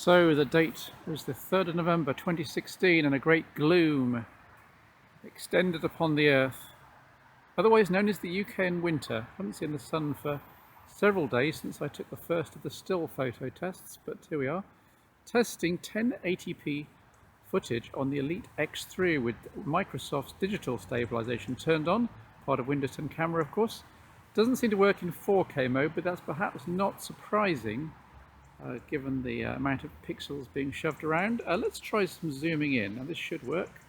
So the date was the 3rd of November 2016 and a great gloom extended upon the earth, otherwise known as the UK in winter. I haven't seen the sun for several days since I took the first of the still photo tests, but here we are, testing 1080p footage on the Elite X3 with Microsoft's digital stabilization turned on, part of Windows 10 camera of course. Doesn't seem to work in 4K mode, but that's perhaps not surprising given the amount of pixels being shoved around. Let's try some zooming in. Now this should work.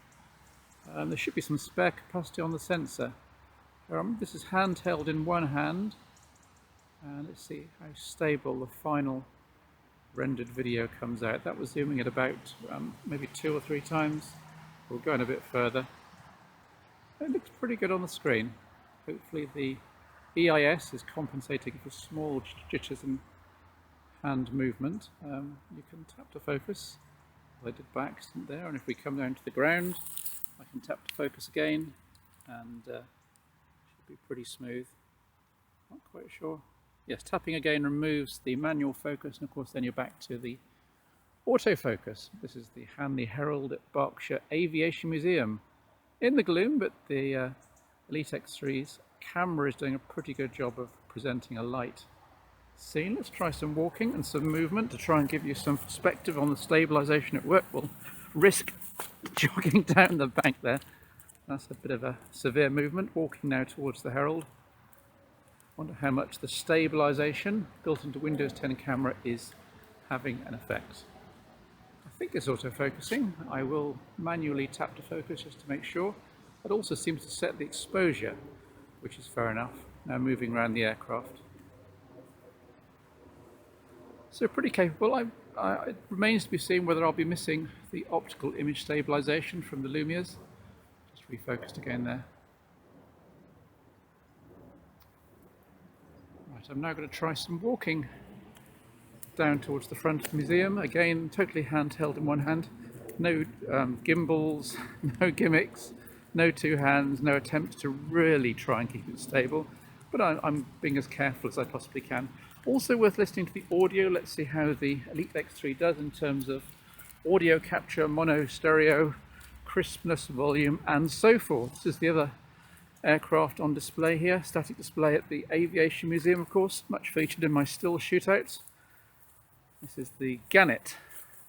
There should be some spare capacity on the sensor. This is handheld in one hand, and let's see how stable the final rendered video comes out. That was zooming at about maybe 2 or 3 times. We'll go in a bit further. It looks pretty good on the screen. Hopefully the EIS is compensating for small jitters and hand movement. You can tap to focus. I did by accident there, and if we come down to the ground I can tap to focus again, and should be pretty smooth. Not quite sure. Yes, tapping again removes the manual focus, and of course then you're back to the autofocus. This is the Hanley Herald at Berkshire Aviation Museum. In the gloom, but the Elite X3's camera is doing a pretty good job of presenting a light scene. Let's try some walking and some movement to try and give you some perspective on the stabilization at work. We'll risk jogging down the bank there. That's a bit of a severe movement. Walking now towards the Herald. Wonder how much the stabilization built into Windows 10 camera is having an effect. I think it's auto-focusing. I will manually tap to focus just to make sure. It also seems to set the exposure, which is fair enough. Now moving around the aircraft. So pretty capable. It remains to be seen whether I'll be missing the optical image stabilization from the Lumias. Just refocused again there. Right, I'm now going to try some walking down towards the front of the museum. Again, totally handheld in one hand. No gimbals, no gimmicks, no two hands, no attempt to really try and keep it stable. But I'm being as careful as I possibly can. Also worth listening to the audio. Let's see how the Elite X3 does in terms of audio capture, mono, stereo, crispness, volume, and so forth. This is the other aircraft on display here, static display at the Aviation Museum, of course, much featured in my still shootouts. This is the Gannet,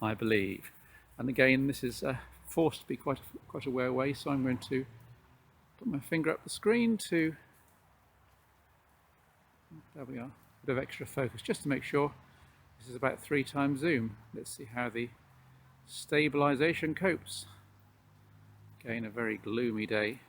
I believe. And again, this is forced to be quite a way away, so I'm going to put my finger up the screen to, there we are, a bit of extra focus just to make sure. This is about 3 times zoom. Let's see how the stabilization copes. Again, a very gloomy day.